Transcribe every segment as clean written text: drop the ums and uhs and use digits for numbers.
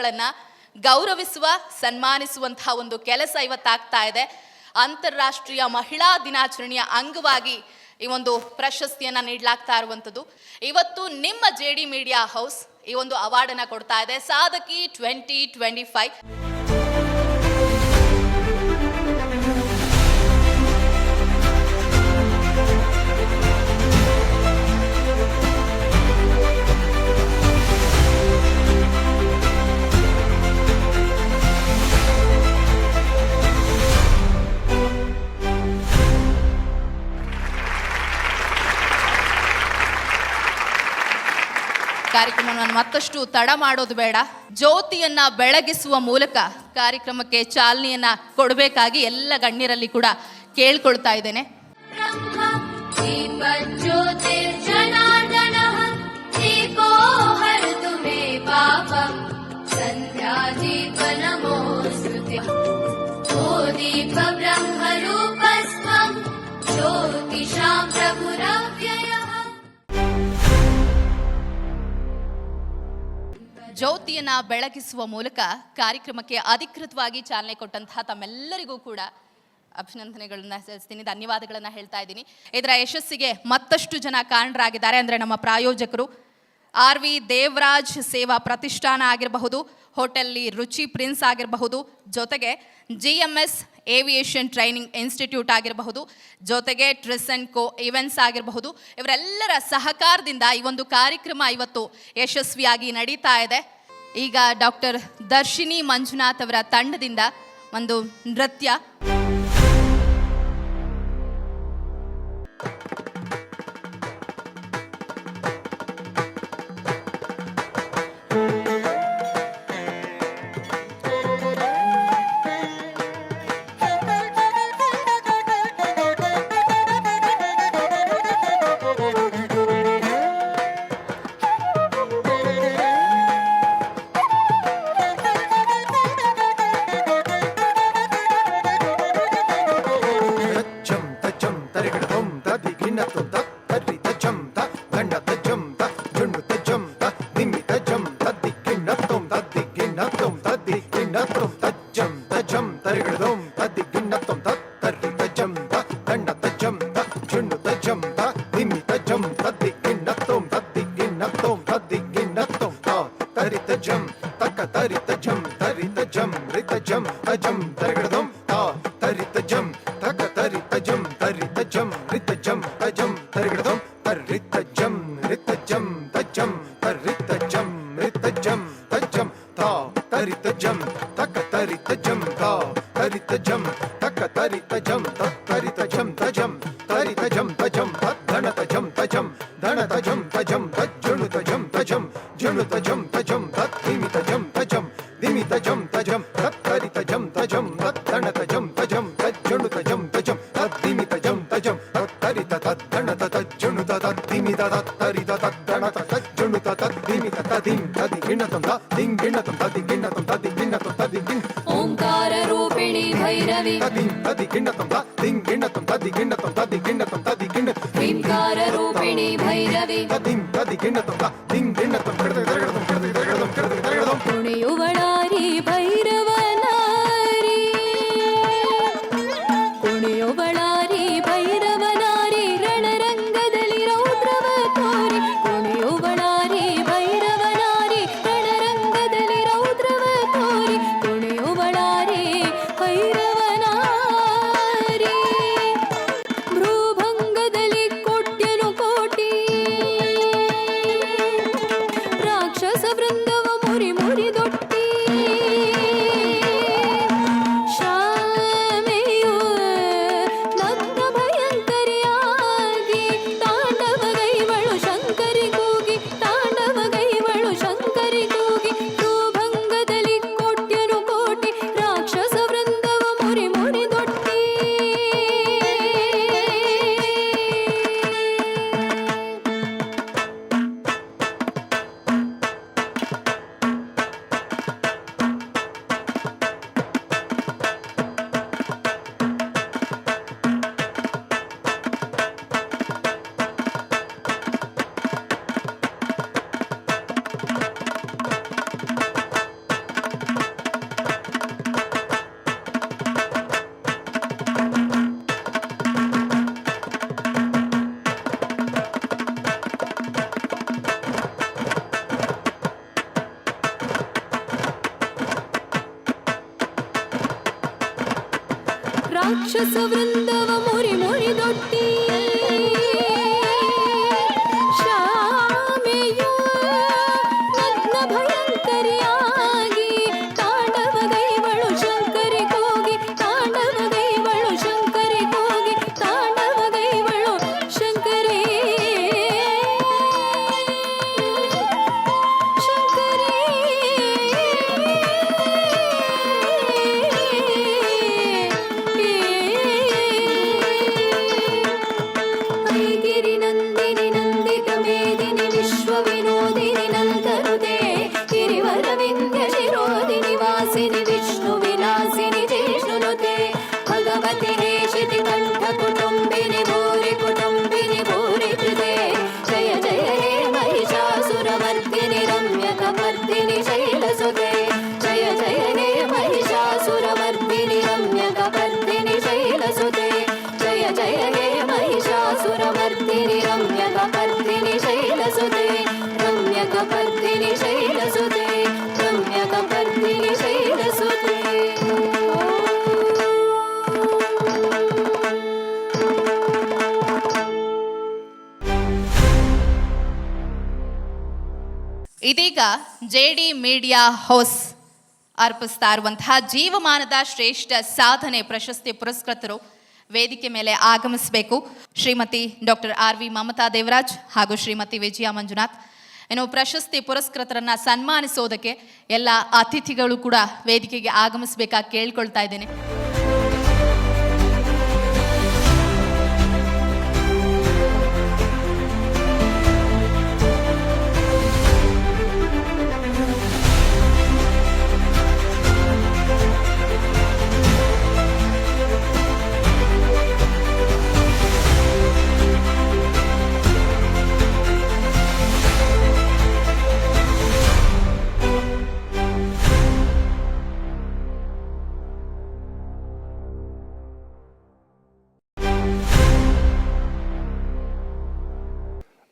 ಮಕ್ಕಳನ್ನ ಗೌರವಿಸುವ ಸನ್ಮಾನಿಸುವಂತಹ ಒಂದು ಕೆಲಸ ಇವತ್ತಾಗ್ತಾ ಇದೆ. ಅಂತಾರಾಷ್ಟ್ರೀಯ ಮಹಿಳಾ ದಿನಾಚರಣೆಯ ಅಂಗವಾಗಿ ಈ ಒಂದು ಪ್ರಶಸ್ತಿಯನ್ನ ನೀಡಲಾಗ್ತಾ ಇರುವಂಥದ್ದು. ಇವತ್ತು ನಿಮ್ಮ JD ಮೀಡಿಯಾ ಹೌಸ್ ಈ ಒಂದು ಅವಾರ್ಡನ್ನ ಕೊಡ್ತಾ ಇದೆ. ಸಾಧಕಿ 2025. ಕಾರ್ಯಕ್ರಮವನ್ನು ಮತ್ತಷ್ಟು ತಡ ಮಾಡೋದು ಬೇಡ, ಜ್ಯೋತಿಯನ್ನ ಬೆಳಗಿಸುವ ಮೂಲಕ ಕಾರ್ಯಕ್ರಮಕ್ಕೆ ಚಾಲನೆಯನ್ನ ಕೊಡಬೇಕಾಗಿ ಎಲ್ಲ ಗಣ್ಯರಲ್ಲಿ ಕೂಡ ಕೇಳ್ಕೊಳ್ತಾ ಇದ್ದೇನೆ. ಜ್ಯೋತಿಯನ್ನ ಬೆಳಗಿಸುವ ಮೂಲಕ ಕಾರ್ಯಕ್ರಮಕ್ಕೆ ಅಧಿಕೃತವಾಗಿ ಚಾಲನೆ ಕೊಟ್ಟಂತಹ ತಮ್ಮೆಲ್ಲರಿಗೂ ಕೂಡ ಅಭಿನಂದನೆಗಳನ್ನ ಸಲ್ಲಿಸ್ತೀನಿ, ಧನ್ಯವಾದಗಳನ್ನ ಹೇಳ್ತಾ ಇದ್ದೀನಿ. ಇದರ ಯಶಸ್ಸಿಗೆ ಮತ್ತಷ್ಟು ಜನ ಕಾರಣರಾಗಿದ್ದಾರೆ. ಅಂದರೆ ನಮ್ಮ ಪ್ರಾಯೋಜಕರು RV ದೇವರಾಜ್ ಸೇವಾ ಪ್ರತಿಷ್ಠಾನ ಆಗಿರಬಹುದು, ಹೋಟೆಲ್ಲಿ ರುಚಿ ಪ್ರಿನ್ಸ್ ಆಗಿರಬಹುದು, ಜೊತೆಗೆ GMS ಏವಿಯೇಷನ್ ಟ್ರೈನಿಂಗ್ ಇನ್ಸ್ಟಿಟ್ಯೂಟ್ ಆಗಿರಬಹುದು, ಜೊತೆಗೆ ಟ್ರಿಸ್ ಅಂಡ್ ಕೋ ಇವೆಂಟ್ಸ್ ಆಗಿರಬಹುದು. ಇವರೆಲ್ಲರ ಸಹಕಾರದಿಂದ ಈ ಒಂದು ಕಾರ್ಯಕ್ರಮ ಇವತ್ತು ಯಶಸ್ವಿಯಾಗಿ ನಡೀತಾ ಇದೆ. ಈಗ ಡಾಕ್ಟರ್ ದರ್ಶಿನಿ ಮಂಜುನಾಥ್ ಅವರ ತಂಡದಿಂದ ಒಂದು ನೃತ್ಯ. ಓಂಕಾರ ರೂಪಿಣಿ ಭೈರವಿ ಓಂಕಾರ ರೂಪಿಣಿ ಭೈರವಿ ಕುಣಿಯುವಳಾರಿ ಭೈರವನಾರಿ ಕುಣಿಯುವಳಾರಿ ಭೈರವನಾರಿ ರಣರಂಗದಲ್ಲಿ ರೌದ್ರವ ತೋರಿ ಕುಣಿಯುವಳಾರಿ ಭೈರವನಾರಿ ರಣರಂಗದಲ್ಲಿ ರೌದ್ರವ ತೋರಿ ಕುಣಿಯುವಳಾರಿ ಭೈರವನಾರಿ ಭ್ರೂಭಂಗದಲ್ಲಿ ಕೋಟ್ಯನು ಕೋಟಿ ರಾಕ್ಷಸ ವೃಂದವ ಮುರಿ ಮುರಿದೊಟ್ಟಿ ರಾಕ್ಷಸ ವೃಂದವ ಮುರಿ ಮುರಿದೊಟ್ಟಿ ಶ್ಯಾಮೆಯು ನಗ್ನ ಭಯಂಕರಿಯಾಗಿ ತಾಂಡವಗೈವಳು ಶಂಕರಿ ಕೂಗಿ ತಾಂಡವಗೈವಳು ಶಂಕರಿ ಕೂಗಿ ತಾಂಡವಗೈವಳು ಶಂಕರಿ ಐಗಿರಿ ನಂದಿನಿ ನಂದಿತ ಮೇದಿನಿ ವಿಶ್ವ ವಿನೋದಿನಿ ನಂದನುತೆ ಗಿರಿವರ ವಿಂಧ್ಯ ಶಿರೋದಿನಿ ವಾಸಿನಿ ವಿಷ್ಣು ವಿಲಾಸಿನಿ ಜಿಷ್ಣುನುತೆ ಭಗವತಿ ಹೇಷಿತಿ ಕಂಠ ಕುಟುಂಬಿನಿ ಭೂರಿ ಕೃತೆ ಜಯ ಜಯ ಹೇ ಮಹಿಷಾಸುರಮರ್ದಿನಿ ರಮ್ಯಕಪರ್ದಿನಿ ಶೈಲಸುತೆ ಜಯ ಜಯ ಹೇ ಮಹಿಷಾಸುರಮರ್ದಿನಿ ರಮ್ಯಕಪರ್ದಿನಿ ಶೈಲಸುತೆ ಜಯ ಜಯ ಹೇ ಮಹಿಷಾಸುರಮರ್ದಿನಿ ರಮ್ಯಕಪರ್ದಿನಿ ಶೈಲಸುತೆ ರಮ್ಯಕಪರ್ದಿನಿ ಶೈಲಸುತೆ ರಮ್ಯಕಪರ್ದಿನಿ ಶೈಲಸುತೆ. ಇದೀಗ JD ಮೀಡಿಯಾ ಹೌಸ್ ಅರ್ಪಿಸ್ತಾ ಇರುವಂತಹ ಜೀವಮಾನದ ಶ್ರೇಷ್ಠ ಸಾಧನೆ ಪ್ರಶಸ್ತಿ ಪುರಸ್ಕೃತರು ವೇದಿಕೆ ಮೇಲೆ ಆಗಮಿಸಬೇಕು. ಶ್ರೀಮತಿ ಡಾಕ್ಟರ್ RV ಮಮತಾ ದೇವರಾಜ್ ಹಾಗೂ ಶ್ರೀಮತಿ ವಿಜಯ ಮಂಜುನಾಥ್. ಇನ್ನು ಪ್ರಶಸ್ತಿ ಪುರಸ್ಕೃತರನ್ನ ಸನ್ಮಾನಿಸೋದಕ್ಕೆ ಎಲ್ಲ ಅತಿಥಿಗಳು ಕೂಡ ವೇದಿಕೆಗೆ ಆಗಮಿಸಬೇಕಾಗಿ ಕೇಳ್ಕೊಳ್ತಾ ಇದ್ದೇನೆ.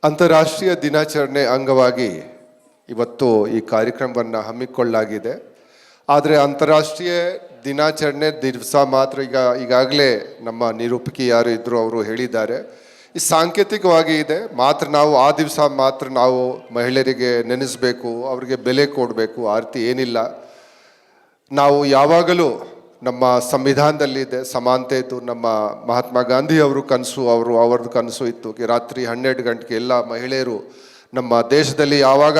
ಅಂತಾರಾಷ್ಟ್ರೀಯ ದಿನಾಚರಣೆ ಅಂಗವಾಗಿ ಇವತ್ತು ಈ ಕಾರ್ಯಕ್ರಮವನ್ನು ಹಮ್ಮಿಕೊಳ್ಳಲಾಗಿದೆ. ಆದರೆ ಅಂತಾರಾಷ್ಟ್ರೀಯ ದಿನಾಚರಣೆ ದಿವಸ ಮಾತ್ರ ಈಗಾಗಲೇ ನಮ್ಮ ನಿರೂಪಕಿ ಯಾರು ಇದ್ದರು ಅವರು ಹೇಳಿದ್ದಾರೆ, ಈ ಸಾಂಕೇತಿಕವಾಗಿ ಇದೆ. ಮಾತ್ರ ನಾವು ಆ ದಿವಸ ಮಾತ್ರ ನಾವು ಮಹಿಳೆಯರಿಗೆ ನೆನೆಸಬೇಕು, ಅವರಿಗೆ ಬೆಲೆ ಕೊಡಬೇಕು, ಆ ರೀತಿ ಏನಿಲ್ಲ. ನಾವು ಯಾವಾಗಲೂ ನಮ್ಮ ಸಂವಿಧಾನದಲ್ಲಿದೆ ಸಮಾನತೆ ಇತ್ತು. ನಮ್ಮ ಮಹಾತ್ಮ ಗಾಂಧಿ ಅವರು ಕನಸು ಅವ್ರದ್ದು ಕನಸು ಇತ್ತು ರಾತ್ರಿ 12 ಗಂಟೆಗೆ ಎಲ್ಲ ಮಹಿಳೆಯರು ನಮ್ಮ ದೇಶದಲ್ಲಿ ಯಾವಾಗ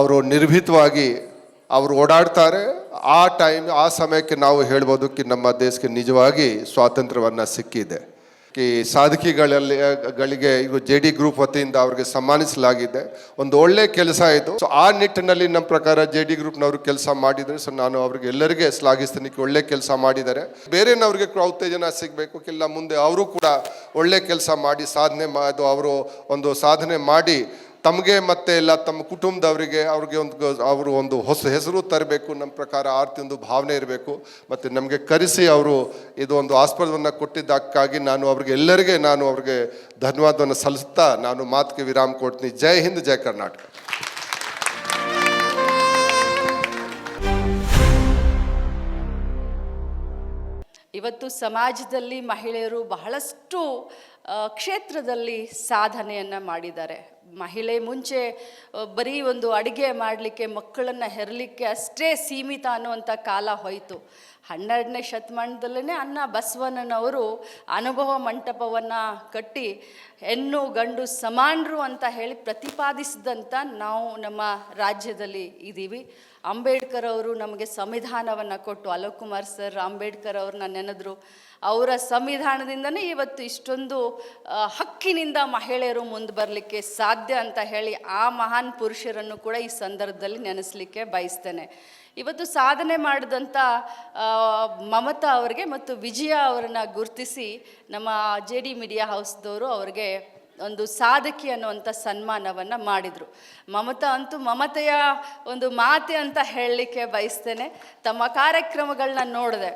ಅವರು ನಿರ್ಭೀತವಾಗಿ ಅವರು ಓಡಾಡ್ತಾರೆ, ಆ ಸಮಯಕ್ಕೆ ನಾವು ಹೇಳ್ಬೋದು ನಮ್ಮ ದೇಶಕ್ಕೆ ನಿಜವಾಗಿ ಸ್ವಾತಂತ್ರ್ಯವನ್ನು ಸಿಕ್ಕಿದೆ. ಈ ಸಾಧಕಿಗಳಿಗೆ ಇದು JD ಗ್ರೂಪ್ ವತಿಯಿಂದ ಅವ್ರಿಗೆ ಸನ್ಮಾನಿಸಲಾಗಿದೆ. ಒಂದು ಒಳ್ಳೆ ಕೆಲಸ ಇದು. ಸೊ ಆ ನಿಟ್ಟಿನಲ್ಲಿ ನಮ್ಮ ಪ್ರಕಾರ JD ಗ್ರೂಪ್ನವರು ಕೆಲಸ ಮಾಡಿದರೆ, ಸೊ ನಾನು ಅವ್ರಿಗೆ ಎಲ್ಲರಿಗೆ ಶ್ಲಾಘಿಸ್ತೀನಿ, ಒಳ್ಳೆ ಕೆಲಸ ಮಾಡಿದ್ದಾರೆ. ಬೇರೆನವ್ರಿಗೆ ಉತ್ತೇಜನ ಸಿಗಬೇಕು, ಇಲ್ಲ ಮುಂದೆ ಅವರು ಕೂಡ ಒಳ್ಳೆ ಕೆಲಸ ಮಾಡಿ ಅವರು ಒಂದು ಸಾಧನೆ ಮಾಡಿ ತಮಗೆ ಮತ್ತೆ ಎಲ್ಲ ತಮ್ಮ ಕುಟುಂಬದವರಿಗೆ ಅವರು ಒಂದು ಹೊಸ ಹೆಸರು ತರಬೇಕು. ನಮ್ಮ ಪ್ರಕಾರ ಆರ್ತಿ ಒಂದು ಭಾವನೆ ಇರಬೇಕು. ಮತ್ತು ನಮಗೆ ಕರೆಸಿ ಅವರು ಇದು ಒಂದು ಆಸ್ಪದವನ್ನು ಕೊಟ್ಟಿದ್ದಕ್ಕಾಗಿ ಎಲ್ಲರಿಗೆ ನಾನು ಅವ್ರಿಗೆ ಧನ್ಯವಾದವನ್ನು ಸಲ್ಲಿಸ್ತಾ ನಾನು ಮಾತಿಗೆ ವಿರಾಮ ಕೊಡ್ತೀನಿ. ಜೈ ಹಿಂದ್, ಜೈ ಕರ್ನಾಟಕ. ಇವತ್ತು ಸಮಾಜದಲ್ಲಿ ಮಹಿಳೆಯರು ಬಹಳಷ್ಟು ಕ್ಷೇತ್ರದಲ್ಲಿ ಸಾಧನೆಯನ್ನು ಮಾಡಿದ್ದಾರೆ. ಮಹಿಳೆ ಮುಂಚೆ ಬರೀ ಒಂದು ಅಡುಗೆ ಮಾಡಲಿಕ್ಕೆ, ಮಕ್ಕಳನ್ನು ಹೆರಲಿಕ್ಕೆ ಅಷ್ಟೇ ಸೀಮಿತ ಅನ್ನುವಂಥ ಕಾಲ ಹೋಯಿತು. 12ನೇ ಶತಮಾನದಲ್ಲೇ ಬಸವಣ್ಣನವರು ಅನುಭವ ಮಂಟಪವನ್ನು ಕಟ್ಟಿ ಹೆಣ್ಣು ಗಂಡು ಸಮಾನರು ಅಂತ ಹೇಳಿ ಪ್ರತಿಪಾದಿಸಿದಂಥ ನಾವು ನಮ್ಮ ರಾಜ್ಯದಲ್ಲಿ ಇದ್ದೀವಿ. ಅಂಬೇಡ್ಕರ್ ಅವರು ನಮಗೆ ಸಂವಿಧಾನವನ್ನು ಕೊಟ್ಟು, ಅಲೋಕ್ ಕುಮಾರ್ ಸರ್ ಅಂಬೇಡ್ಕರ್ ಅವ್ರನ್ನ ನೆನೆದ್ರು. ಅವರ ಸಂವಿಧಾನದಿಂದನೇ ಇವತ್ತು ಇಷ್ಟೊಂದು ಹಕ್ಕಿನಿಂದ ಮಹಿಳೆಯರು ಮುಂದೆ ಬರಲಿಕ್ಕೆ ಸಾಧ್ಯ ಅಂತ ಹೇಳಿ ಆ ಮಹಾನ್ ಪುರುಷರನ್ನು ಕೂಡ ಈ ಸಂದರ್ಭದಲ್ಲಿ ನೆನೆಸಲಿಕ್ಕೆ ಬಯಸ್ತೇನೆ. ಇವತ್ತು ಸಾಧನೆ ಮಾಡಿದಂಥ ಮಮತಾ ಅವರಿಗೆ ಮತ್ತು ವಿಜಯ ಅವರನ್ನು ಗುರುತಿಸಿ ನಮ್ಮ JD ಮೀಡಿಯಾ ಹೌಸ್ದವರು ಅವರಿಗೆ ಒಂದು ಸಾಧಕಿ ಅನ್ನುವಂಥ ಸನ್ಮಾನವನ್ನು ಮಾಡಿದರು. ಮಮತಾ ಅಂತೂ ಮಮತೆಯ ಒಂದು ಮಾತೆ ಅಂತ ಹೇಳಲಿಕ್ಕೆ ಬಯಸ್ತೇನೆ. ತಮ್ಮ ಕಾರ್ಯಕ್ರಮಗಳನ್ನ ನೋಡಿದೆ.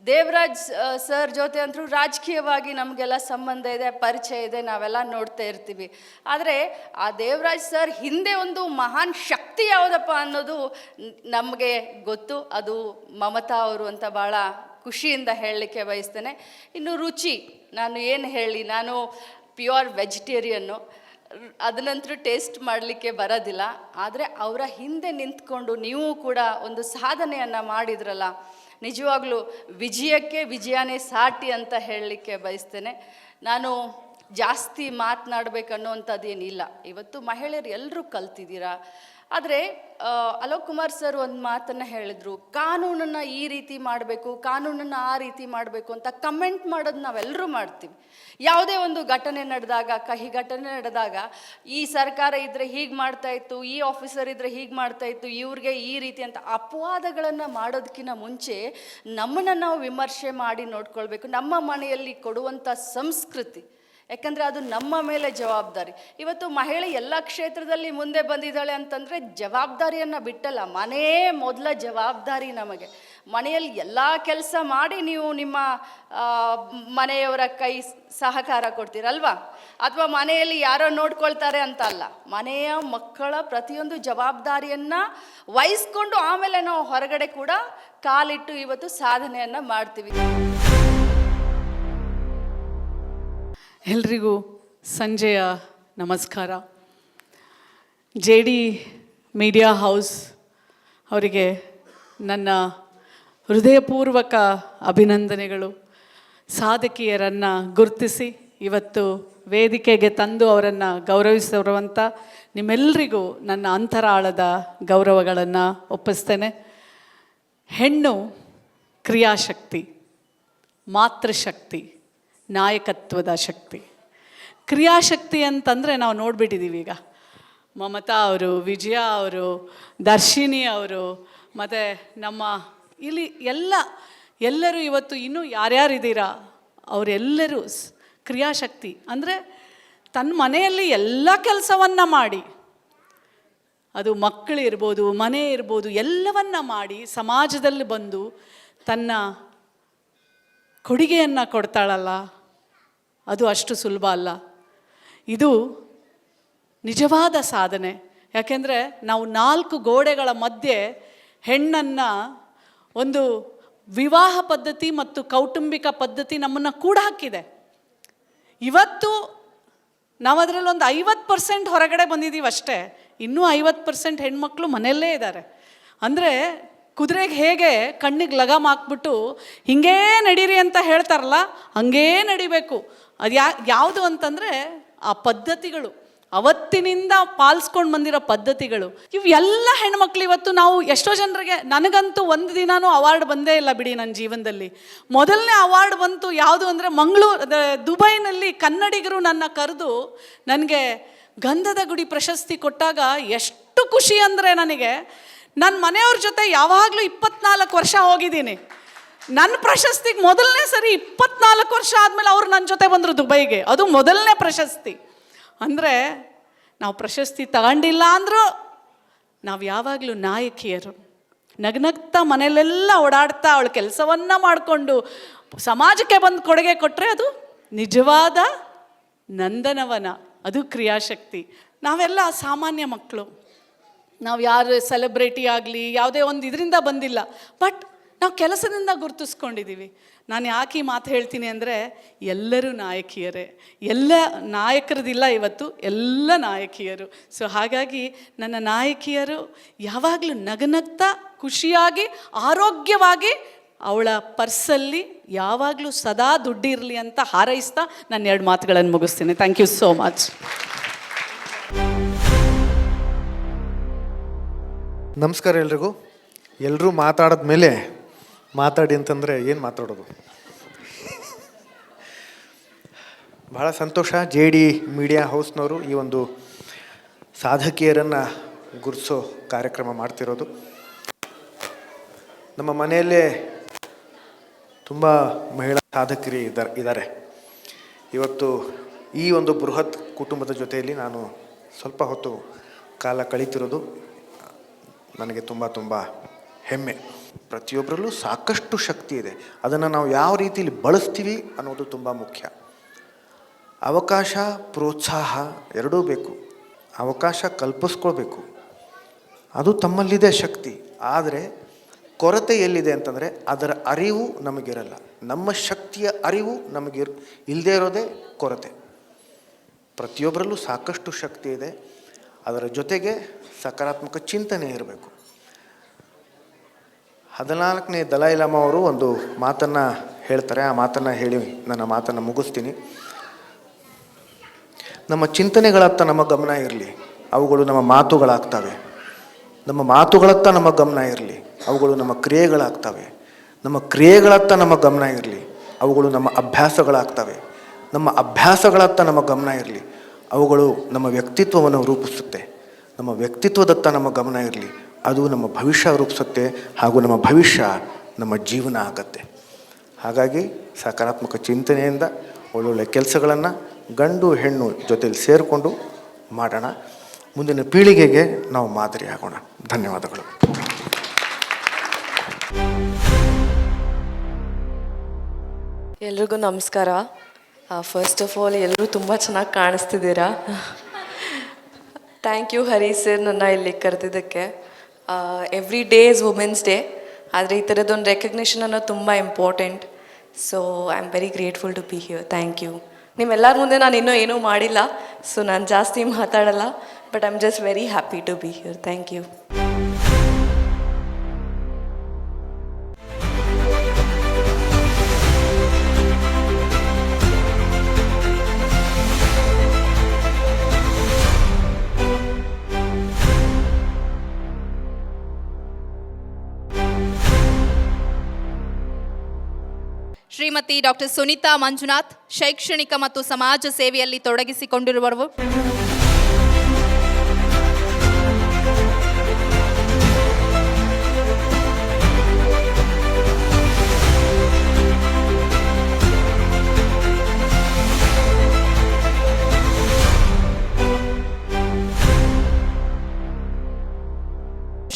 ದೇವರಾಜ್ ಸರ್ ಜೊತೆ ಅಂತೂ ರಾಜಕೀಯವಾಗಿ ನಮಗೆಲ್ಲ ಸಂಬಂಧ ಇದೆ, ಪರಿಚಯ ಇದೆ, ನಾವೆಲ್ಲ ನೋಡ್ತಾ ಇರ್ತೀವಿ. ಆದರೆ ಆ ದೇವರಾಜ್ ಸರ್ ಹಿಂದೆ ಒಂದು ಮಹಾನ್ ಶಕ್ತಿ ಯಾವುದಪ್ಪ ಅನ್ನೋದು ನಮಗೆ ಗೊತ್ತು. ಅದು ಮಮತಾ ಅವರು ಅಂತ ಭಾಳ ಖುಷಿಯಿಂದ ಹೇಳಲಿಕ್ಕೆ ಬಯಸ್ತೇನೆ. ಇನ್ನು ರುಚಿ, ನಾನು ಏನು ಹೇಳಿ, ನಾನು ಪ್ಯೂರ್ ವೆಜಿಟೇರಿಯನ್ನು, ಅದನ್ನಂತರೂ ಟೇಸ್ಟ್ ಮಾಡಲಿಕ್ಕೆ ಬರೋದಿಲ್ಲ. ಆದರೆ ಅವರ ಹಿಂದೆ ನಿಂತ್ಕೊಂಡು ನೀವು ಕೂಡ ಒಂದು ಸಾಧನೆಯನ್ನು ಮಾಡಿದ್ರಲ್ಲ, ನಿಜವಾಗ್ಲೂ ವಿಜಯಕ್ಕೆ ವಿಜಯನೇ ಸಾಟಿ ಅಂತ ಹೇಳಲಿಕ್ಕೆ ಬಯಸ್ತೇನೆ. ನಾನು ಜಾಸ್ತಿ ಮಾತನಾಡಬೇಕನ್ನೋವಂಥದ್ದೇನಿಲ್ಲ. ಇವತ್ತು ಮಹಿಳೆಯರು ಎಲ್ಲರೂ ಕಲ್ತಿದ್ದೀರಾ. ಆದರೆ ಅಲೋಕ್ ಕುಮಾರ್ ಸರ್ ಒಂದು ಮಾತನ್ನು ಹೇಳಿದರು, ಕಾನೂನನ್ನು ಈ ರೀತಿ ಮಾಡಬೇಕು, ಕಾನೂನನ್ನು ಆ ರೀತಿ ಮಾಡಬೇಕು ಅಂತ ಕಮೆಂಟ್ ಮಾಡೋದು ನಾವೆಲ್ಲರೂ ಮಾಡ್ತೀವಿ. ಯಾವುದೇ ಒಂದು ಘಟನೆ ನಡೆದಾಗ, ಕಹಿ ಘಟನೆ ನಡೆದಾಗ, ಈ ಸರ್ಕಾರ ಇದ್ದರೆ ಹೀಗೆ ಮಾಡ್ತಾಯಿತ್ತು, ಈ ಆಫೀಸರ್ ಇದ್ದರೆ ಹೀಗೆ ಮಾಡ್ತಾಯಿತ್ತು, ಇವ್ರಿಗೆ ಈ ರೀತಿ ಅಂತ ಅಪವಾದಗಳನ್ನು ಮಾಡೋದಕ್ಕಿಂತ ಮುಂಚೆ ನಮ್ಮನ್ನು ನಾವು ವಿಮರ್ಶೆ ಮಾಡಿ ನೋಡ್ಕೊಳ್ಬೇಕು. ನಮ್ಮ ಮನೆಯಲ್ಲಿ ಕೊಡುವಂಥ ಸಂಸ್ಕೃತಿ, ಯಾಕಂದರೆ ಅದು ನಮ್ಮ ಮೇಲೆ ಜವಾಬ್ದಾರಿ. ಇವತ್ತು ಮಹಿಳೆ ಎಲ್ಲ ಕ್ಷೇತ್ರದಲ್ಲಿ ಮುಂದೆ ಬಂದಿದ್ದಾಳೆ ಅಂತಂದರೆ ಜವಾಬ್ದಾರಿಯನ್ನು ಬಿಟ್ಟಲ್ಲ, ಮನೆಯೇ ಮೊದಲ ಜವಾಬ್ದಾರಿ ನಮಗೆ. ಮನೆಯಲ್ಲಿ ಎಲ್ಲ ಕೆಲಸ ಮಾಡಿ ನೀವು ನಿಮ್ಮ ಮನೆಯವರ ಕೈ ಸಹಕಾರ ಕೊಡ್ತೀರಲ್ವಾ, ಅಥವಾ ಮನೆಯಲ್ಲಿ ಯಾರೋ ನೋಡ್ಕೊಳ್ತಾರೆ ಅಂತ ಅಲ್ಲ, ಮನೆಯ ಮಕ್ಕಳ ಪ್ರತಿಯೊಂದು ಜವಾಬ್ದಾರಿಯನ್ನು ವಹಿಸ್ಕೊಂಡು ಆಮೇಲೆ ನಾವು ಹೊರಗಡೆ ಕೂಡ ಕಾಲಿಟ್ಟು ಇವತ್ತು ಸಾಧನೆಯನ್ನು ಮಾಡ್ತೀವಿ. ಎಲ್ರಿಗೂ ಸಂಜೆಯ ನಮಸ್ಕಾರ. JD ಮೀಡಿಯಾ ಹೌಸ್ ಅವರಿಗೆ ನನ್ನ ಹೃದಯಪೂರ್ವಕ ಅಭಿನಂದನೆಗಳು. ಸಾಧಕಿಯರನ್ನು ಗುರುತಿಸಿ ಇವತ್ತು ವೇದಿಕೆಗೆ ತಂದು ಅವರನ್ನು ಗೌರವಿಸಿರುವಂಥ ನಿಮ್ಮೆಲ್ಲರಿಗೂ ನನ್ನ ಅಂತರಾಳದ ಗೌರವಗಳನ್ನು ಒಪ್ಪಿಸ್ತೇನೆ. ಹೆಣ್ಣು ಕ್ರಿಯಾಶಕ್ತಿ, ಮಾತೃಶಕ್ತಿ, ನಾಯಕತ್ವದ ಶಕ್ತಿ. ಕ್ರಿಯಾಶಕ್ತಿ ಅಂತಂದರೆ ನಾವು ನೋಡಿಬಿಟ್ಟಿದ್ದೀವಿ. ಈಗ ಮಮತಾ ಅವರು, ವಿಜಯ ಅವರು, ದರ್ಶಿನಿ ಅವರು, ಮತ್ತು ನಮ್ಮ ಇಲ್ಲಿ ಎಲ್ಲರೂ ಇವತ್ತು ಇನ್ನೂ ಯಾರ್ಯಾರಿದ್ದೀರಾ ಅವರೆಲ್ಲರೂ ಕ್ರಿಯಾಶಕ್ತಿ. ಅಂದರೆ ತನ್ನ ಮನೆಯಲ್ಲಿ ಎಲ್ಲ ಕೆಲಸವನ್ನು ಮಾಡಿ, ಅದು ಮಕ್ಕಳಿರ್ಬೋದು, ಮನೆ ಇರ್ಬೋದು, ಎಲ್ಲವನ್ನ ಮಾಡಿ ಸಮಾಜದಲ್ಲಿ ಬಂದು ತನ್ನ ಕೊಡುಗೆಯನ್ನು ಕೊಡ್ತಾಳಲ್ಲ, ಅದು ಅಷ್ಟು ಸುಲಭ ಅಲ್ಲ. ಇದು ನಿಜವಾದ ಸಾಧನೆ. ಯಾಕೆಂದರೆ ನಾವು 4 ಗೋಡೆಗಳ ಮಧ್ಯೆ ಹೆಣ್ಣನ್ನು ಒಂದು ವಿವಾಹ ಪದ್ಧತಿ ಮತ್ತು ಕೌಟುಂಬಿಕ ಪದ್ಧತಿ ನಮ್ಮನ್ನು ಕೂಡ ಹಾಕಿದೆ. ಇವತ್ತು ನಾವು ಅದರಲ್ಲಿ ಒಂದು 50% ಹೊರಗಡೆ ಬಂದಿದ್ದೀವಿ ಅಷ್ಟೇ. ಇನ್ನೂ 50% ಹೆಣ್ಮಕ್ಳು ಮನೆಯಲ್ಲೇ ಇದ್ದಾರೆ. ಅಂದರೆ ಕುದುರೆಗೆ ಹೇಗೆ ಕಣ್ಣಿಗೆ ಲಗಾಮ್ ಹಾಕ್ಬಿಟ್ಟು ಹಿಂಗೇ ನಡೀರಿ ಅಂತ ಹೇಳ್ತಾರಲ್ಲ, ಹಂಗೇ ನಡಿಬೇಕು. ಅದು ಯಾವುದು ಅಂತಂದರೆ ಆ ಪದ್ಧತಿಗಳು, ಅವತ್ತಿನಿಂದ ಪಾಲಿಸ್ಕೊಂಡು ಬಂದಿರೋ ಪದ್ಧತಿಗಳು. ಇವು ಎಲ್ಲ ಹೆಣ್ಮಕ್ಳು ಇವತ್ತು ನಾವು ಎಷ್ಟೋ ಜನರಿಗೆ, ನನಗಂತೂ ಒಂದು ದಿನಾನೂ ಅವಾರ್ಡ್ ಬಂದೇ ಇಲ್ಲ ಬಿಡಿ ನನ್ನ ಜೀವನದಲ್ಲಿ. ಮೊದಲನೇ ಅವಾರ್ಡ್ ಬಂತು ಯಾವುದು ಅಂದರೆ ದುಬೈನಲ್ಲಿ ಕನ್ನಡಿಗರು ನನ್ನ ಕರೆದು ನನಗೆ ಗಂಧದ ಗುಡಿ ಪ್ರಶಸ್ತಿ ಕೊಟ್ಟಾಗ ಎಷ್ಟು ಖುಷಿ ಅಂದರೆ ನನಗೆ. ನನ್ನ ಮನೆಯವ್ರ ಜೊತೆ ಯಾವಾಗಲೂ 24 ವರ್ಷ ಹೋಗಿದ್ದೀನಿ. ನನ್ನ ಪ್ರಶಸ್ತಿಗೆ ಮೊದಲನೇ ಸರಿ 24 ವರ್ಷ ಆದಮೇಲೆ ಅವ್ರು ನನ್ನ ಜೊತೆ ಬಂದರು ದುಬೈಗೆ. ಅದು ಮೊದಲನೇ ಪ್ರಶಸ್ತಿ. ಅಂದರೆ ನಾವು ಪ್ರಶಸ್ತಿ ತಗೊಂಡಿಲ್ಲ ಅಂದರೂ ನಾವು ಯಾವಾಗಲೂ ನಾಯಕಿಯರು. ನಗ್ನಗ್ತಾ ಮನೆಯಲ್ಲೆಲ್ಲ ಓಡಾಡ್ತಾ ಅವಳ ಕೆಲಸವನ್ನು ಮಾಡಿಕೊಂಡು ಸಮಾಜಕ್ಕೆ ಬಂದು ಕೊಡುಗೆ ಕೊಟ್ಟರೆ ಅದು ನಿಜವಾದ ನಂದನವನ, ಅದು ಕ್ರಿಯಾಶಕ್ತಿ. ನಾವೆಲ್ಲ ಸಾಮಾನ್ಯ ಮಕ್ಕಳು. ನಾವು ಯಾರು ಸೆಲೆಬ್ರಿಟಿ ಆಗಲಿ ಯಾವುದೇ ಒಂದು ಇದರಿಂದ ಬಂದಿಲ್ಲ, ಬಟ್ ನಾವು ಕೆಲಸದಿಂದ ಗುರುತಿಸ್ಕೊಂಡಿದ್ದೀವಿ. ನಾನು ಯಾಕೆ ಈ ಮಾತು ಹೇಳ್ತೀನಿ ಅಂದರೆ ಎಲ್ಲರೂ ನಾಯಕಿಯರೇ. ಎಲ್ಲ ನಾಯಕರದಿಲ್ಲ ಇವತ್ತು, ಎಲ್ಲ ನಾಯಕಿಯರು. ಸೊ ಹಾಗಾಗಿ ನನ್ನ ನಾಯಕಿಯರು ಯಾವಾಗಲೂ ನಗನಗ್ತಾ ಖುಷಿಯಾಗಿ ಆರೋಗ್ಯವಾಗಿ ಅವಳ ಪರ್ಸಲ್ಲಿ ಯಾವಾಗಲೂ ಸದಾ ದುಡ್ಡಿರಲಿ ಅಂತ ಹಾರೈಸ್ತಾ ನನ್ನ 2 ಮಾತುಗಳನ್ನು ಮುಗಿಸ್ತೀನಿ. Thank you so much. ನಮಸ್ಕಾರ ಎಲ್ರಿಗೂ. ಎಲ್ಲರೂ ಮಾತಾಡಿದ ಮೇಲೆ ಮಾತಾಡಿ ಅಂತಂದರೆ ಏನು ಮಾತಾಡೋದು. ಭಾಳ ಸಂತೋಷ JD ಮೀಡಿಯಾ ಹೌಸ್ನವರು ಈ ಒಂದು ಸಾಧಕಿಯರನ್ನು ಗುರುತಿಸೋ ಕಾರ್ಯಕ್ರಮ ಮಾಡ್ತಿರೋದು. ನಮ್ಮ ಮನೆಯಲ್ಲೇ ತುಂಬ ಮಹಿಳಾ ಸಾಧಕರು ಇದ್ದಾರೆ. ಇವತ್ತು ಈ ಒಂದು ಬೃಹತ್ ಕುಟುಂಬದ ಜೊತೆಯಲ್ಲಿ ನಾನು ಸ್ವಲ್ಪ ಹೊತ್ತು ಕಾಲ ಕಳೀತಿರೋದು ನನಗೆ ತುಂಬ ತುಂಬ ಹೆಮ್ಮೆ. ಪ್ರತಿಯೊಬ್ಬರಲ್ಲೂ ಸಾಕಷ್ಟು ಶಕ್ತಿ ಇದೆ. ಅದನ್ನು ನಾವು ಯಾವ ರೀತಿಯಲ್ಲಿ ಬಳಸ್ತೀವಿ ಅನ್ನೋದು ತುಂಬ ಮುಖ್ಯ. ಅವಕಾಶ, ಪ್ರೋತ್ಸಾಹ ಎರಡೂ ಬೇಕು. ಅವಕಾಶ ಕಲ್ಪಿಸ್ಕೊಳ್ಬೇಕು, ಅದು ತಮ್ಮಲ್ಲಿದೆ ಶಕ್ತಿ. ಆದರೆ ಕೊರತೆ ಎಲ್ಲಿದೆ ಅಂತಂದರೆ ಅದರ ಅರಿವು ನಮಗಿರಲ್ಲ. ನಮ್ಮ ಶಕ್ತಿಯ ಅರಿವು ನಮಗೆ ಇಲ್ಲದೇ ಇರೋದೇ ಕೊರತೆ. ಪ್ರತಿಯೊಬ್ಬರಲ್ಲೂ ಸಾಕಷ್ಟು ಶಕ್ತಿ ಇದೆ, ಅದರ ಜೊತೆಗೆ ಸಕಾರಾತ್ಮಕ ಚಿಂತನೆ ಇರಬೇಕು. 14ನೇ ದಲೈ ಲಾಮಾ ಅವರು ಒಂದು ಮಾತನ್ನು ಹೇಳ್ತಾರೆ, ಆ ಮಾತನ್ನು ಹೇಳಿ ನನ್ನ ಮಾತನ್ನು ಮುಗಿಸ್ತೀನಿ. ನಮ್ಮ ಚಿಂತನೆಗಳತ್ತ ನಮ್ಮ ಗಮನ ಇರಲಿ, ಅವುಗಳು ನಮ್ಮ ಮಾತುಗಳಾಗ್ತವೆ. ನಮ್ಮ ಮಾತುಗಳತ್ತ ನಮ್ಮ ಗಮನ ಇರಲಿ, ಅವುಗಳು ನಮ್ಮ ಕ್ರಿಯೆಗಳಾಗ್ತವೆ. ನಮ್ಮ ಕ್ರಿಯೆಗಳತ್ತ ನಮ್ಮ ಗಮನ ಇರಲಿ, ಅವುಗಳು ನಮ್ಮ ಅಭ್ಯಾಸಗಳಾಗ್ತವೆ. ನಮ್ಮ ಅಭ್ಯಾಸಗಳತ್ತ ನಮ್ಮ ಗಮನ ಇರಲಿ, ಅವುಗಳು ನಮ್ಮ ವ್ಯಕ್ತಿತ್ವವನ್ನು ರೂಪಿಸುತ್ತೆ. ನಮ್ಮ ವ್ಯಕ್ತಿತ್ವದತ್ತ ನಮ್ಮ ಗಮನ ಇರಲಿ, ಅದು ನಮ್ಮ ಭವಿಷ್ಯ ರೂಪಿಸುತ್ತೆ, ಹಾಗೂ ನಮ್ಮ ಭವಿಷ್ಯ ನಮ್ಮ ಜೀವನ ಆಗತ್ತೆ. ಹಾಗಾಗಿ ಸಕಾರಾತ್ಮಕ ಚಿಂತನೆಯಿಂದ ಒಳ್ಳೊಳ್ಳೆ ಕೆಲಸಗಳನ್ನು ಗಂಡು ಹೆಣ್ಣು ಜೊತೆಯಲ್ಲಿ ಸೇರಿಕೊಂಡು ಮಾಡೋಣ. ಮುಂದಿನ ಪೀಳಿಗೆಗೆ ನಾವು ಮಾದರಿ ಆಗೋಣ. ಧನ್ಯವಾದಗಳು. ಎಲ್ರಿಗೂ ನಮಸ್ಕಾರ. ಫಸ್ಟ್ ಆಫ್ ಆಲ್ ಎಲ್ಲರೂ ತುಂಬ ಚೆನ್ನಾಗಿ ಕಾಣಿಸ್ತಿದ್ದೀರಾ. ಥ್ಯಾಂಕ್ ಯು ಹರಿ ಸರ್ ನನ್ನ ಇಲ್ಲಿ ಕರೆದಿದ್ದಕ್ಕೆ. Every day is women's day, ಆದರೆ ಈ ಥರದ್ದೊಂದು ರೆಕಗ್ನಿಷನ್ ಅನ್ನೋದು ತುಂಬ important. So I am very grateful to be here. Thank you. ನಿಮ್ಮೆಲ್ಲರ ಮುಂದೆ ನಾನು ಇನ್ನೂ ಏನೂ ಮಾಡಿಲ್ಲ, ಸೊ ನಾನು ಜಾಸ್ತಿ ಮಾತಾಡಲ್ಲ, but I am just very happy to be here. Thank you. Shrimati doctor Sunita Manjunath ಶೈಕ್ಷಣಿಕ ಮತ್ತು ಸಮಾಜ ಸೇವೆಯಲ್ಲಿ ತೊಡಗಿಸಿಕೊಂಡಿರುವವರು.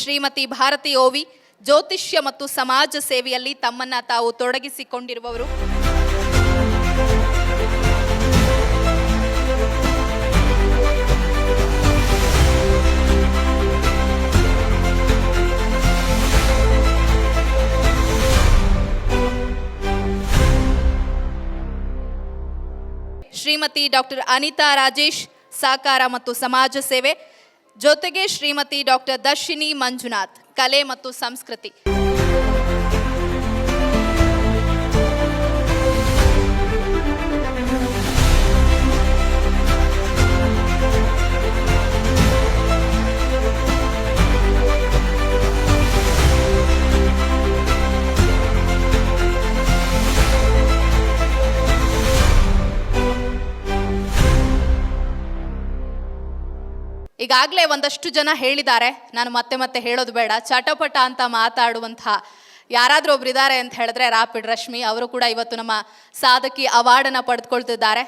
ಶ್ರೀಮತಿ ಭಾರತಿ ಓವಿ ಜ್ಯೋತಿಷ್ಯ ಮತ್ತು ಸಮಾಜ ಸೇವೆಯಲ್ಲಿ ತಮ್ಮನ್ನ ತಾವು ತೊಡಗಿಸಿಕೊಂಡಿರುವವರು. ಶ್ರೀಮತಿ ಡಾಕ್ಟರ್ ಅನಿತಾ ರಾಜೇಶ್ ಸಾಕಾರ ಮತ್ತು ಸಮಾಜ ಸೇವೆ, ಜೊತೆಗೆ ಶ್ರೀಮತಿ ಡಾಕ್ಟರ್ ದರ್ಶಿನಿ ಮಂಜುನಾಥ್ ಕಲೆ ಮತ್ತು ಸಂಸ್ಕೃತಿ. ಈಗಾಗಲೇ ಒಂದಷ್ಟು ಜನ ಹೇಳಿದ್ದಾರೆ, ನಾನು ಮತ್ತೆ ಮತ್ತೆ ಹೇಳೋದು ಬೇಡ. ಚಟಪಟ ಅಂತ ಮಾತಾಡುವಂತಹ ಯಾರಾದರೂ ಒಬ್ರು ಇದ್ದಾರೆ ಅಂತ ಹೇಳಿದ್ರೆ ರಾಪಿಡ್ ರಶ್ಮಿ ಅವರು ಕೂಡ ಇವತ್ತು ನಮ್ಮ ಸಾಧಕಿ ಅವಾರ್ಡನ್ನು ಪಡೆದುಕೊಳ್ತಿದ್ದಾರೆ.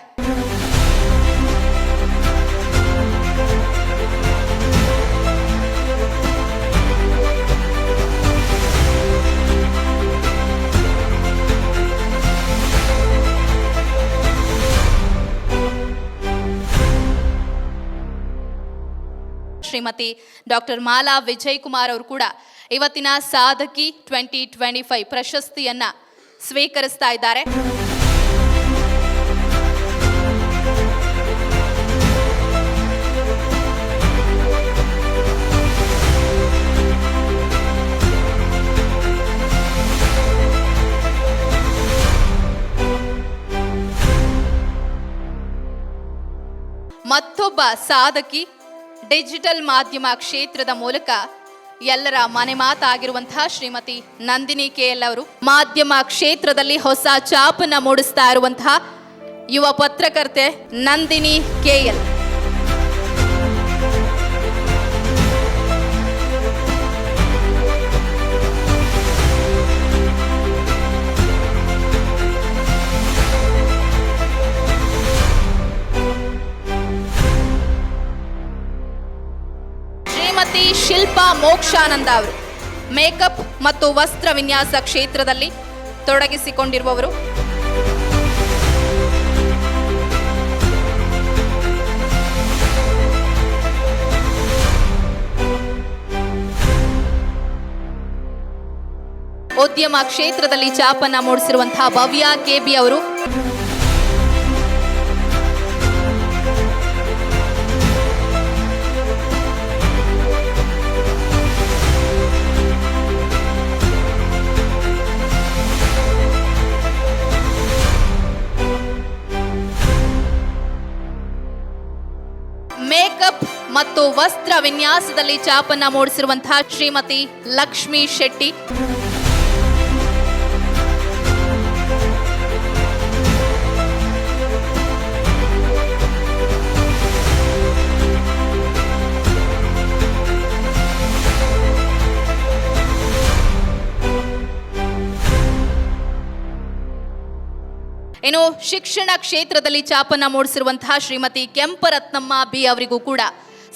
ಶ್ರೀಮತಿ ಡಾಕ್ಟರ್ ಮಾಲಾ ವಿಜಯ್ ಕುಮಾರ್ ಅವರು ಕೂಡ ಇವತ್ತಿನ ಸಾಧಕಿ 2025 ಪ್ರಶಸ್ತಿಯನ್ನ ಸ್ವೀಕರಿಸ್ತಾ ಇದ್ದಾರೆ. ಮತ್ತೊಬ್ಬ ಸಾಧಕಿ ಡಿಜಿಟಲ್ ಮಾಧ್ಯಮ ಕ್ಷೇತ್ರದ ಮೂಲಕ ಎಲ್ಲರ ಮನೆ ಮಾತಾಗಿರುವಂತಹ ಶ್ರೀಮತಿ ನಂದಿನಿ KL ಅವರು ಮಾಧ್ಯಮ ಕ್ಷೇತ್ರದಲ್ಲಿ ಹೊಸ ಛಾಪನ್ನ ಮೂಡಿಸ್ತಾ ಇರುವಂತಹ ಯುವ ಪತ್ರಕರ್ತೆ ನಂದಿನಿ KL. ಶ್ರೀಮತಿ ಶಿಲ್ಪಾ ಮೋಕ್ಷಾನಂದ ಅವರು ಮೇಕಪ್ ಮತ್ತು ವಸ್ತ್ರ ವಿನ್ಯಾಸ ಕ್ಷೇತ್ರದಲ್ಲಿ ತೊಡಗಿಸಿಕೊಂಡಿರುವವರು. ಉದ್ಯಮ ಕ್ಷೇತ್ರದಲ್ಲಿ ಛಾಪನ್ನ ಮೂಡಿಸಿರುವಂತಹ ಭವ್ಯ ಕೆಬಿ ಅವರು. ಮೇಕಪ್ ಮತ್ತು ವಸ್ತ್ರ ವಿನ್ಯಾಸದಲ್ಲಿ ಛಾಪನ್ನ ಮೂಡಿಸಿರುವಂತಹ ಶ್ರೀಮತಿ ಲಕ್ಷ್ಮಿ ಶೆಟ್ಟಿ. ಇನ್ನು ಶಿಕ್ಷಣ ಕ್ಷೇತ್ರದಲ್ಲಿ ಛಾಪನ್ನ ಮೂಡಿಸಿರುವಂತಹ ಶ್ರೀಮತಿ ಕೆಂಪರತ್ನಮ್ಮ ಬಿ ಅವರಿಗೂ ಕೂಡ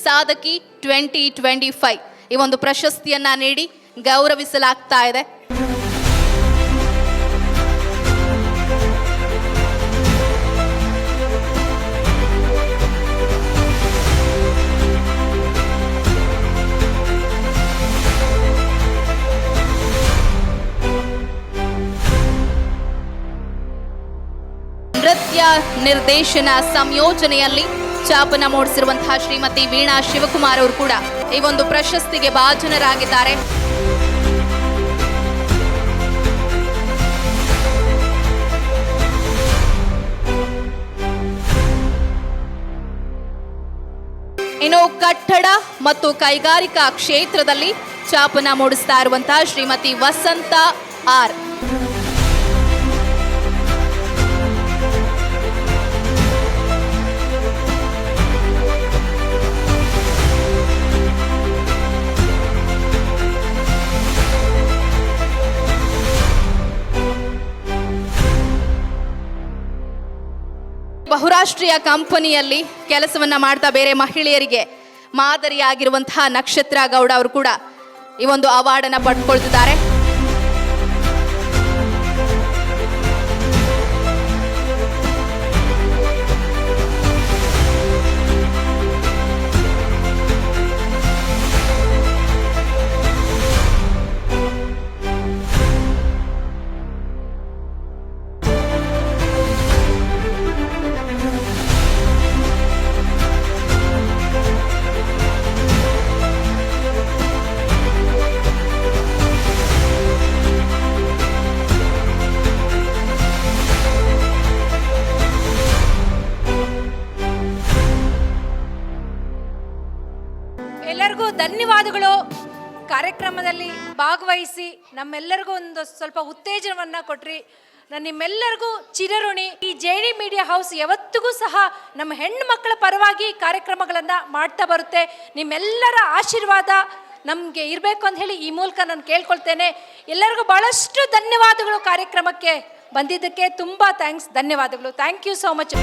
ಸಾಧಕಿ 2025 ಈ ಒಂದು ಪ್ರಶಸ್ತಿಯನ್ನ ನೀಡಿ ಗೌರವಿಸಲಾಗ್ತಾ ಇದೆ. ನೃತ್ಯ ನಿರ್ದೇಶನ ಸಂಯೋಜನೆಯಲ್ಲಿ ಛಾಪನ್ನ ಮೂಡಿಸಿರುವಂತಹ ಶ್ರೀಮತಿ ವೀಣಾ ಶಿವಕುಮಾರ್ ಅವರು ಕೂಡ ಈ ಒಂದು ಪ್ರಶಸ್ತಿಗೆ ಭಾಜನರಾಗಿದ್ದಾರೆ. ಇನ್ನು ಕಟ್ಟಡ ಮತ್ತು ಕೈಗಾರಿಕಾ ಕ್ಷೇತ್ರದಲ್ಲಿ ಛಾಪನ್ನ ಮೂಡಿಸ್ತಾ ಇರುವಂತಹ ಶ್ರೀಮತಿ ವಸಂತ ಆರ್. ಬಹುರಾಷ್ಟ್ರೀಯ ಕಂಪನಿಯಲ್ಲಿ ಕೆಲಸವನ್ನ ಮಾಡ್ತಾ ಬೇರೆ ಮಹಿಳೆಯರಿಗೆ ಮಾದರಿಯಾಗಿರುವಂತಹ ನಕ್ಷತ್ರ ಗೌಡ ಅವರು ಕೂಡ ಈ ಒಂದು ಅವಾರ್ಡ್ ಅನ್ನ ಪಡ್ಕೊಳ್ತಿದ್ದಾರೆ. ಎಲ್ಲರಿಗೂ ಧನ್ಯವಾದಗಳು. ಕಾರ್ಯಕ್ರಮದಲ್ಲಿ ಭಾಗವಹಿಸಿ ನಮ್ಮೆಲ್ಲರಿಗೂ ಒಂದು ಸ್ವಲ್ಪ ಉತ್ತೇಜನವನ್ನು ಕೊಟ್ರಿ. ನಾನು ನಿಮ್ಮೆಲ್ಲರಿಗೂ ಚಿರಋಣಿ. ಈ ಜೆಡಿ ಮೀಡಿಯಾ ಹೌಸ್ ಯಾವತ್ತಿಗೂ ಸಹ ನಮ್ಮ ಹೆಣ್ಣು ಮಕ್ಕಳ ಪರವಾಗಿ ಕಾರ್ಯಕ್ರಮಗಳನ್ನು ಮಾಡ್ತಾ ಬರುತ್ತೆ. ನಿಮ್ಮೆಲ್ಲರ ಆಶೀರ್ವಾದ ನಮಗೆ ಇರಬೇಕು ಅಂತ ಹೇಳಿ ಈ ಮೂಲಕ ನಾನು ಕೇಳ್ಕೊಳ್ತೇನೆ. ಎಲ್ಲರಿಗೂ ಭಾಳಷ್ಟು ಧನ್ಯವಾದಗಳು. ಕಾರ್ಯಕ್ರಮಕ್ಕೆ ಬಂದಿದ್ದಕ್ಕೆ ತುಂಬ ಥ್ಯಾಂಕ್ಸ್, ಧನ್ಯವಾದಗಳು. Thank you so much.